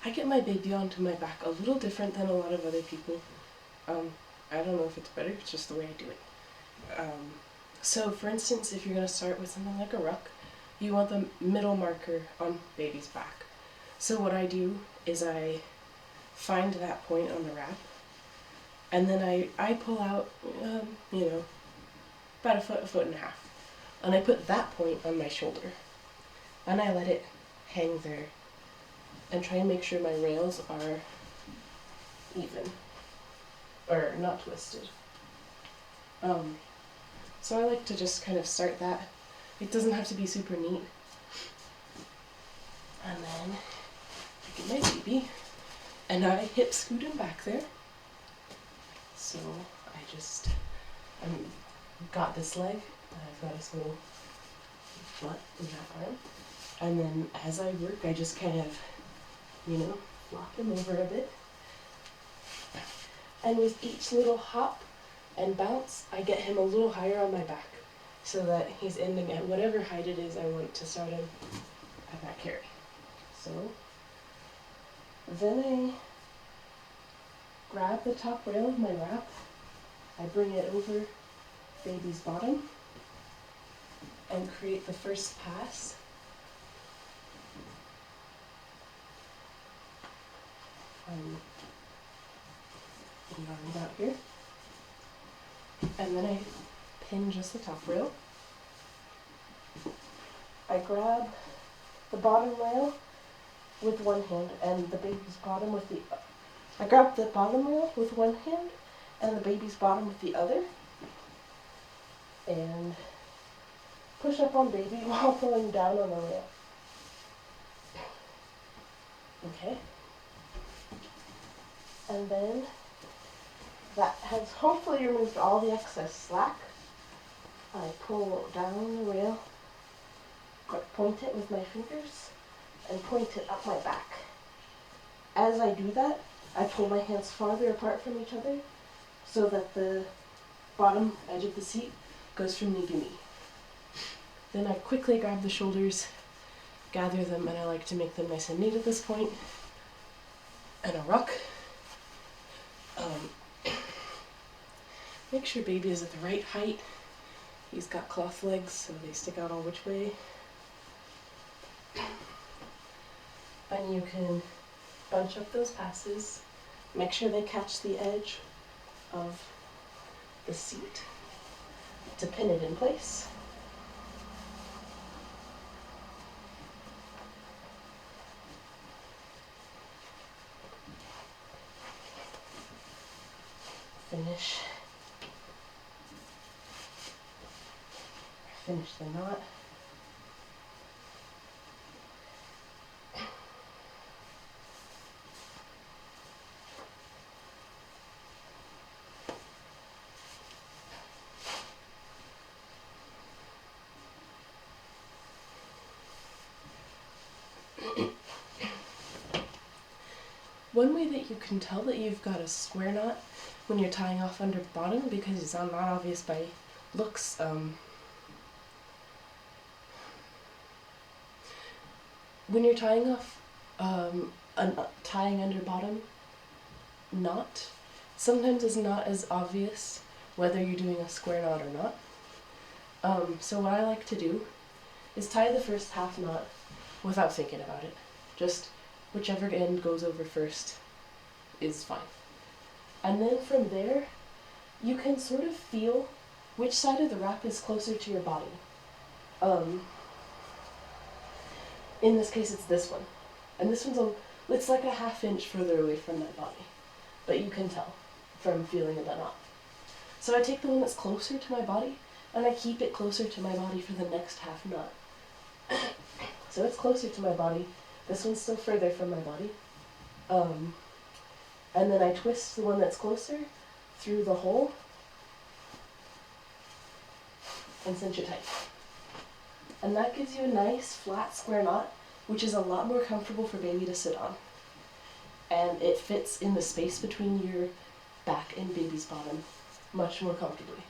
I get my baby onto my back a little different than a lot of other people. I don't know if it's better, it's just the way I do it. So for instance, if you're going to start with something like a ruck, you want the middle marker on baby's back. So what I do is I find that point on the wrap, and then I pull out, about a foot and a half. And I put that point on my shoulder, and I let it hang there, and try and make sure my rails are even, or not twisted. So I like to just kind of start that. It doesn't have to be super neat. And then I get my baby, and I hip scoot him back there. So I got this leg, and I've got his little butt in that arm. And then as I work, I just kind of, flop him over a bit. And with each little hop and bounce, I get him a little higher on my back so that he's ending at whatever height it is I want to start him at that carry. So then I grab the top rail of my wrap, I bring it over baby's bottom and create the first pass. Yarn out here, and then I pin just the top rail. I grab the bottom rail with one hand and the baby's bottom with the I grab the bottom rail with one hand and the baby's bottom with the other, and push up on baby while pulling down on the rail. Okay. And then that has hopefully removed all the excess slack. I pull down the rail, point it with my fingers, and point it up my back. As I do that, I pull my hands farther apart from each other so that the bottom edge of the seat goes from knee to knee. Then I quickly grab the shoulders, gather them, and I like to make them nice and neat at this point, and a ruck. Make sure baby is at the right height. He's got cloth legs, so they stick out all which way. And you can bunch up those passes. Make sure they catch the edge of the seat to pin it in place. Finish the knot. One way that you can tell that you've got a square knot when you're tying off under bottom, because it's not obvious by looks, when you're tying off tying under bottom knot, sometimes it's not as obvious whether you're doing a square knot or not. So what I like to do is tie the first half knot without thinking about it. Just whichever end goes over first is fine. And then from there, you can sort of feel which side of the wrap is closer to your body. In this case, it's this one. And this one's it's like a ½ inch further away from my body. But you can tell from feeling the knot. So I take the one that's closer to my body, and I keep it closer to my body for the next half knot. So it's closer to my body. This one's still further from my body. And then I twist the one that's closer through the hole and cinch it tight. And that gives you a nice flat square knot, which is a lot more comfortable for baby to sit on. And it fits in the space between your back and baby's bottom much more comfortably.